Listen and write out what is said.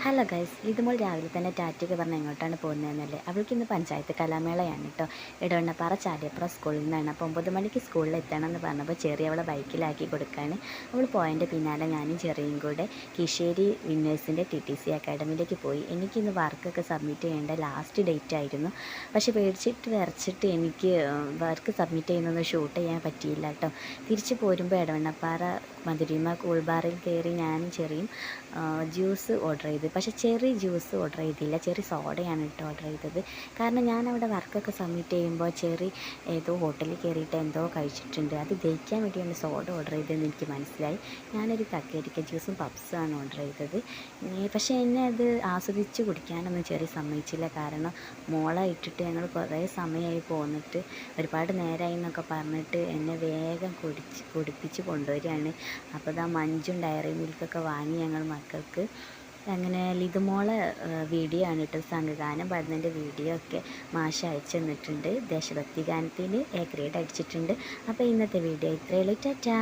Hello guys, ഇതുമ്പോൾ രാവിലെ തന്നെ ടാറ്റയ്ക്ക് പറഞ്ഞ് എങ്ങോട്ടാണ് പോകുന്നതെന്നല്ലേ. അവൾക്ക് ഇന്ന് പഞ്ചായത്ത് കലാമേളയാണ് കേട്ടോ. ഇടവണ്ണപ്പാറ ചാലിയപ്പുറ സ്കൂളിൽ നിന്നാണ്. അപ്പോൾ 9 മണിക്ക് സ്കൂളിൽ എത്തണം എന്ന് പറഞ്ഞപ്പോൾ ചെറിയ അവളെ ബൈക്കിലാക്കി കൊടുക്കാൻ അവൾ പോയതിൻ്റെ പിന്നാലെ ഞാനും ചെറിയും കൂടെ കീശ്ശേരി വിന്നേഴ്സിൻ്റെ TTC അക്കാഡമിയിലേക്ക് പോയി. എനിക്കിന്ന് വർക്കൊക്കെ സബ്മിറ്റ് ചെയ്യേണ്ട ലാസ്റ്റ് ഡേറ്റ് ആയിരുന്നു. പക്ഷേ പേടിച്ചിട്ട് വിറച്ചിട്ട് എനിക്ക് വർക്ക് സബ്മിറ്റ് ചെയ്യുന്നൊന്നും ഷൂട്ട് ചെയ്യാൻ പറ്റിയില്ല കേട്ടോ. തിരിച്ച് പോരുമ്പോൾ ഇടവണ്ണപ്പാറ മധുരിമ കൂൾ ബാറിൽ കയറി ഞാനും ചെറിയും ജ്യൂസ് ഓർഡർ ചെയ്ത്. പക്ഷേ ചെറി ജ്യൂസ് ഓർഡർ ചെയ്തില്ല, ചെറി സോഡയാണ് കേട്ടോ ഓർഡർ ചെയ്തത്. കാരണം ഞാനവിടെ വർക്കൊക്കെ സബ്മിറ്റ് ചെയ്യുമ്പോൾ ചെറി ഏതോ ഹോട്ടലിൽ കയറിയിട്ട് എന്തോ കഴിച്ചിട്ടുണ്ട്. അത് ദഹിക്കാൻ വേണ്ടിയാണ് സോഡ ഓർഡർ ചെയ്തതെന്ന് എനിക്ക് മനസ്സിലായി. ഞാനൊരു കക്കരിക്ക ജ്യൂസും പപ്സുമാണ് ഓർഡർ ചെയ്തത്. പക്ഷേ എന്നെ അത് ആസ്വദിച്ച് കുടിക്കാനൊന്നും ചെറി സമ്മതിച്ചില്ല. കാരണം മോളെ ഇട്ടിട്ട് ഞങ്ങൾ കുറേ സമയമായി പോന്നിട്ട് ഒരുപാട് നേരമായി എന്നൊക്കെ പറഞ്ഞിട്ട് എന്നെ വേഗം കുടിപ്പിച്ച് കൊണ്ടുവരികയാണ്. അപ്പോൾ ഇതാ മഞ്ചും ഡയറി മിൽക്കൊക്കെ വാങ്ങി ഞങ്ങൾ മക്കൾക്ക്. അങ്ങനെ ലിതുമോളെ വീഡിയോ ആണ് കേട്ടോ, സംഘഗാനം പാടുന്നതിൻ്റെ വീഡിയോ ഒക്കെ മാഷ് അയച്ചു തന്നിട്ടുണ്ട്. ദേശഭക്തി ഗാനത്തിന് A ഗ്രേഡ് അടിച്ചിട്ടുണ്ട്. അപ്പോൾ ഇന്നത്തെ വീഡിയോ ഇത്രയേ ഉള്ളൂ. ടാറ്റാ.